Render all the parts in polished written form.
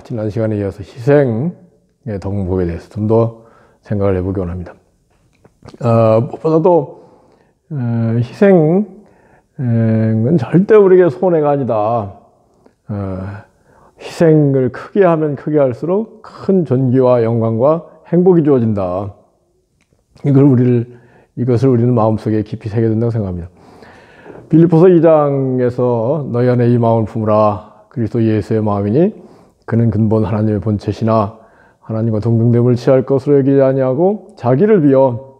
지난 시간에 이어서 희생의 덕목에 대해서 좀 더 생각을 해보기 원합니다. 무엇보다도 희생은 절대 우리에게 손해가 아니다. 희생을 크게 하면 크게 할수록 큰 존귀와 영광과 행복이 주어진다. 이것을 우리는 마음속에 깊이 새겨야 된다고 생각합니다. 빌립보서 2장에서 너희 안에 이 마음을 품으라. 그리스도 예수의 마음이니 그는 근본 하나님의 본체시나 하나님과 동등됨을 취할 것으로 여기지 아니하고 자기를 비어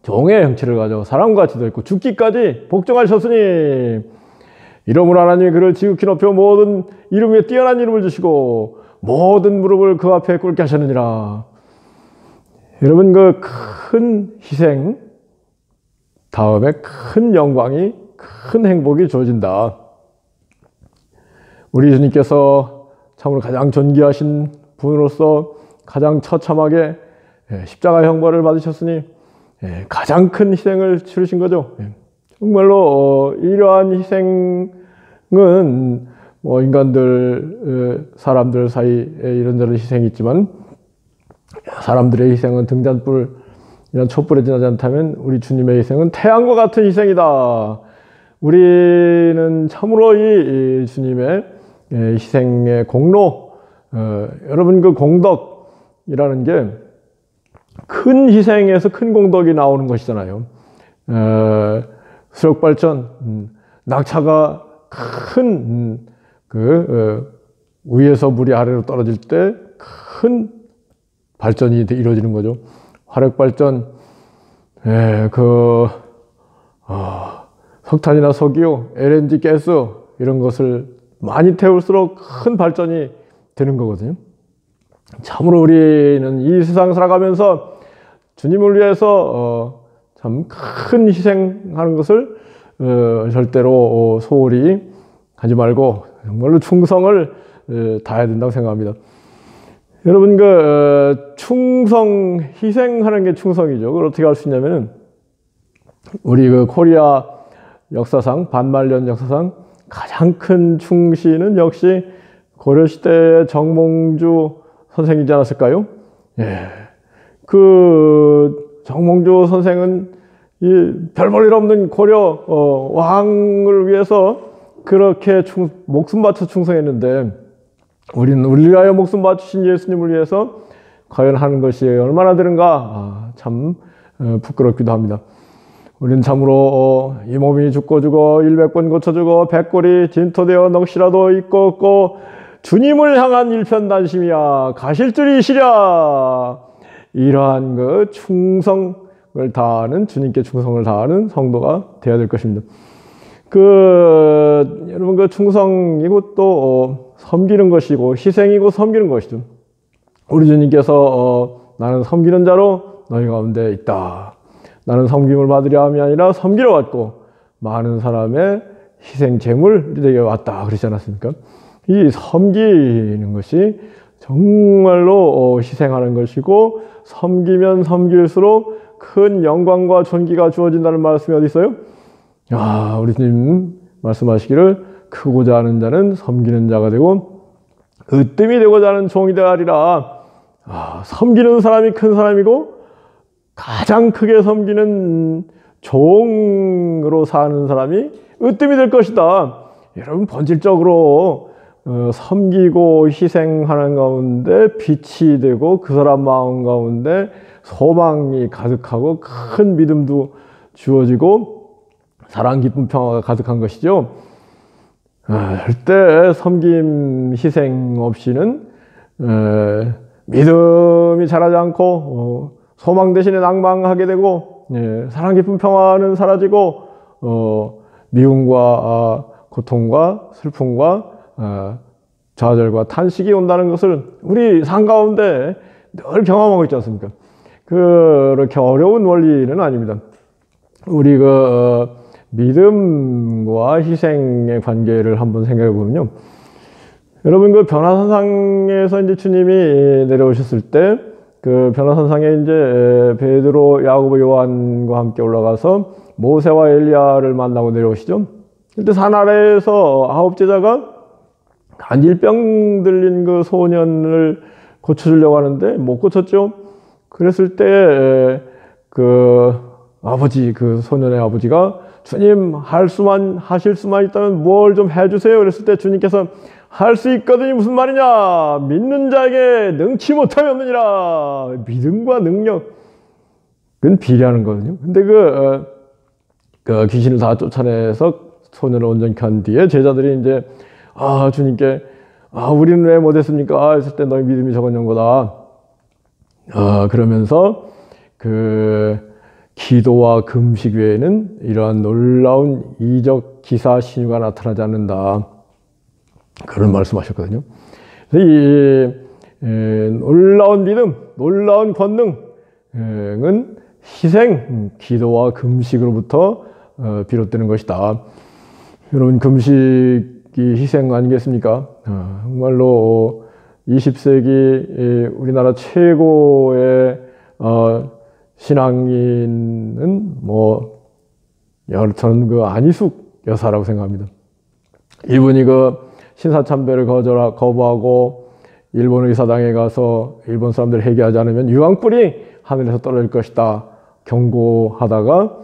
종의 형체를 가져 사람과 같이 되었고 죽기까지 복종하셨으니 이러므로 하나님이 그를 지극히 높여 모든 이름 위에 뛰어난 이름을 주시고 모든 무릎을 그 앞에 꿇게 하셨느니라. 여러분, 그 큰 희생 다음에 큰 영광이, 큰 행복이 주어진다. 우리 주님께서 참으로 가장 존귀하신 분으로서 가장 처참하게 십자가 형벌을 받으셨으니 가장 큰 희생을 치르신 거죠. 정말로 이러한 희생은 사람들 사이에 이런저런 희생이 있지만 사람들의 희생은 등잔불 이런 촛불에 지나지 않다면 우리 주님의 희생은 태양과 같은 희생이다. 우리는 참으로 이 주님의 희생의 공로, 여러분, 그 공덕이라는 게 큰 희생에서 큰 공덕이 나오는 것이잖아요. 수력발전, 낙차가 큰 위에서 물이 아래로 떨어질 때 큰 발전이 이루어지는 거죠. 화력발전, 석탄이나 석유, LNG 가스 이런 것을 많이 태울수록 큰 발전이 되는 거거든요. 참으로 우리는 이 세상 살아가면서 주님을 위해서 참 큰 희생하는 것을 절대로 소홀히 하지 말고 정말로 충성을 다해야 된다고 생각합니다. 여러분, 충성, 희생하는 게 충성이죠. 그걸 어떻게 할 수 있냐면은 우리 코리아 역사상, 반말년 역사상 가장 큰 충신은 역시 고려시대의 정몽주 선생이지 않았을까요? 그 정몽주 선생은 이 별 볼 일 없는 고려 왕을 위해서 그렇게 목숨 바쳐 충성했는데 우리는 우리를 위하여 목숨 바치신 예수님을 위해서 과연 하는 것이 얼마나 되는가 참 부끄럽기도 합니다. 우리는 참으로 이 몸이 죽고 죽어 100번 고쳐 죽어 100골이 진토되어 넋이라도 있고 없고 주님을 향한 일편단심이야 가실 줄이 이시랴. 이러한 충성을 다하는, 주님께 충성을 다하는 성도가 되어야 될 것입니다. 여러분, 충성이고 또 섬기는 것이고 희생이고 섬기는 것이죠. 우리 주님께서 나는 섬기는 자로 너희 가운데 있다. 나는 섬김을 받으려 함이 아니라 섬기러 왔고 많은 사람의 희생 제물이 되게 왔다 그러지 않았습니까? 이 섬기는 것이 정말로 희생하는 것이고 섬기면 섬길수록 큰 영광과 존귀가 주어진다는 말씀이 어디 있어요? 우리 주님 말씀하시기를 크고자 하는 자는 섬기는 자가 되고 으뜸이 되고자 하는 종이 되리라. 섬기는 사람이 큰 사람이고 가장 크게 섬기는 종으로 사는 사람이 으뜸이 될 것이다. 여러분, 본질적으로 섬기고 희생하는 가운데 빛이 되고 그 사람 마음 가운데 소망이 가득하고 큰 믿음도 주어지고 사랑, 기쁨, 평화가 가득한 것이죠. 절대 섬김, 희생 없이는 믿음이 자라지 않고 소망 대신에 낭망하게 되고 사랑, 기쁨, 평화는 사라지고 미움과 고통과 슬픔과 좌절과 탄식이 온다는 것을 우리 삶 가운데 늘 경험하고 있지 않습니까? 그렇게 어려운 원리는 아닙니다. 우리 믿음과 희생의 관계를 한번 생각해 보면요. 여러분, 변화산상에서 이제 주님이 내려오셨을 때 변화산상에 이제 베드로, 야고보, 요한과 함께 올라가서 모세와 엘리야를 만나고 내려오시죠. 그때 산 아래에서 9 제자가 간질병 들린 그 소년을 고쳐주려고 하는데 못 고쳤죠. 그랬을 때 그 아버지, 그 소년의 아버지가 주님 하실 수만 있다면 뭘 좀 해주세요. 그랬을 때 주님께서 할 수 있거든이 무슨 말이냐? 믿는 자에게 능치 못함이 없느니라. 믿음과 능력은 비례하는 거거든요. 근데 그 귀신을 다 쫓아내서 소년을 온전히 한 뒤에 제자들이 이제 주님께 우리는 왜 못했습니까? 했을 때 너희 믿음이 적은 거다. 그러면서 기도와 금식 외에는 이러한 놀라운 이적 기사 신유가 나타나지 않는다. 그런 말씀하셨거든요. 이 놀라운 믿음, 놀라운 권능은 희생, 기도와 금식으로부터 비롯되는 것이다. 여러분, 금식이 희생 아니겠습니까? 정말로 20세기 우리나라 최고의 신앙인은 저는 안희숙 여사라고 생각합니다. 이분이 신사참배를 거부하고 일본 의사당에 가서 일본 사람들 회개하지 않으면 유황불이 하늘에서 떨어질 것이다 경고하다가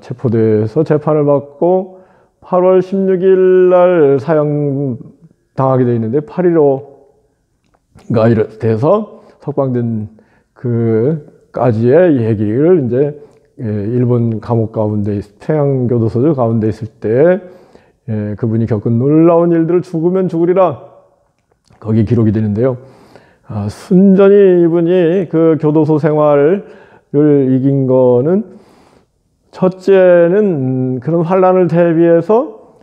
체포돼서 재판을 받고 8월 16일 날 사형당하게 되어 있는데 8.15가 돼서 석방된 까지의 얘기를 이제 일본 감옥 가운데 평양교도소 가운데 있을 때 그분이 겪은 놀라운 일들을 죽으면 죽으리라 거기 기록이 되는데요. 순전히 이분이 그 교도소 생활을 이긴 거는 첫째는 그런 환란을 대비해서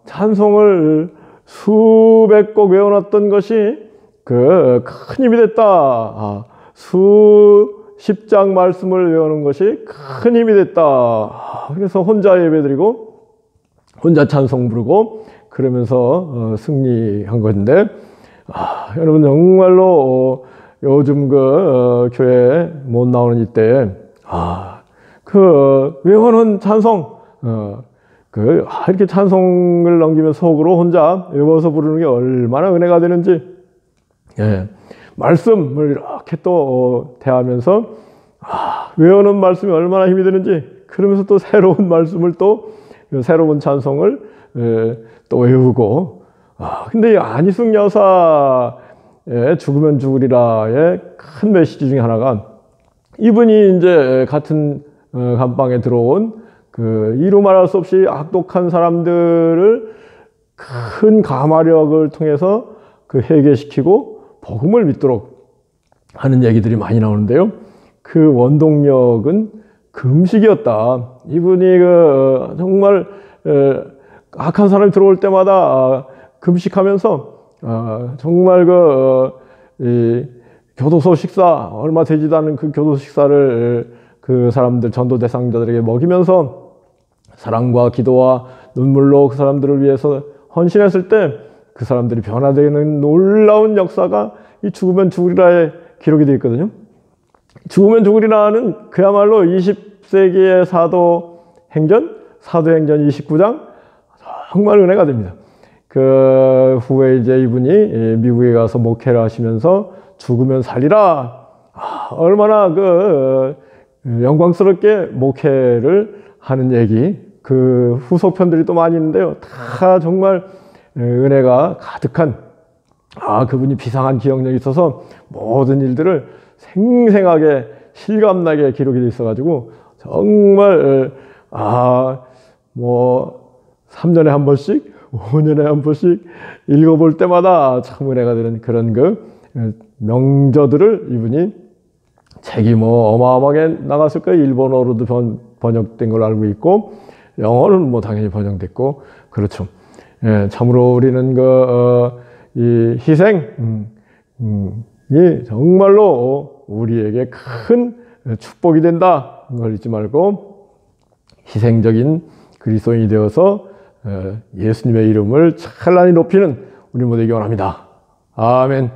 찬송을 수백 곡 외워놨던 것이 큰 힘이 됐다. 수십 장 말씀을 외우는 것이 큰 힘이 됐다. 그래서 혼자 예배드리고 혼자 찬송 부르고 그러면서 승리한 건데 여러분 정말로 요즘 교회 못 나오는 이때 외워놓은 찬송 이렇게 찬송을 넘기면 속으로 혼자 외워서 부르는 게 얼마나 은혜가 되는지 말씀을 이렇게 또 대하면서 외우는 말씀이 얼마나 힘이 되는지 그러면서 또 새로운 말씀을 또 새로운 찬송을 또 외우고 근데 이 안희숙 여사의 죽으면 죽으리라의 큰 메시지 중에 하나가 이분이 이제 같은 감방에 들어온 이루 말할 수 없이 악독한 사람들을 큰 가마력을 통해서 회개시키고 복음을 믿도록 하는 얘기들이 많이 나오는데요. 그 원동력은 금식이었다. 이분이 정말 악한 사람이 들어올 때마다 금식하면서 정말 교도소 식사 얼마 되지도 않은 그 교도소 식사를 그 사람들 전도 대상자들에게 먹이면서 사랑과 기도와 눈물로 그 사람들을 위해서 헌신했을 때 그 사람들이 변화되는 놀라운 역사가 이 죽으면 죽으리라에 기록이 되어 있거든요. 죽으면 죽으리라는 그야말로 20세기의 사도행전 29장 정말 은혜가 됩니다. 그 후에 이제 이분이 미국에 가서 목회를 하시면서 죽으면 살리라 얼마나 영광스럽게 목회를 하는 얘기 그 후속편들이 또 많이 있는데요. 다 정말 은혜가 가득한 그분이 비상한 기억력이 있어서 모든 일들을 생생하게 실감나게 기록이 되어 있어가지고 정말 3년에 한 번씩 5년에 한 번씩 읽어볼 때마다 참 은혜가 되는 그런 명저들을 이분이 책이 어마어마하게 나갔을 거예요. 일본어로도 번역된 걸로 알고 있고 영어는 당연히 번역됐고 그렇죠. 참으로 우리는 이 희생이 정말로 우리에게 큰 축복이 된다. 그걸 잊지 말고 희생적인 그리스도인이 되어서 예수님의 이름을 찬란히 높이는 우리 모두에게 원합니다. 아멘.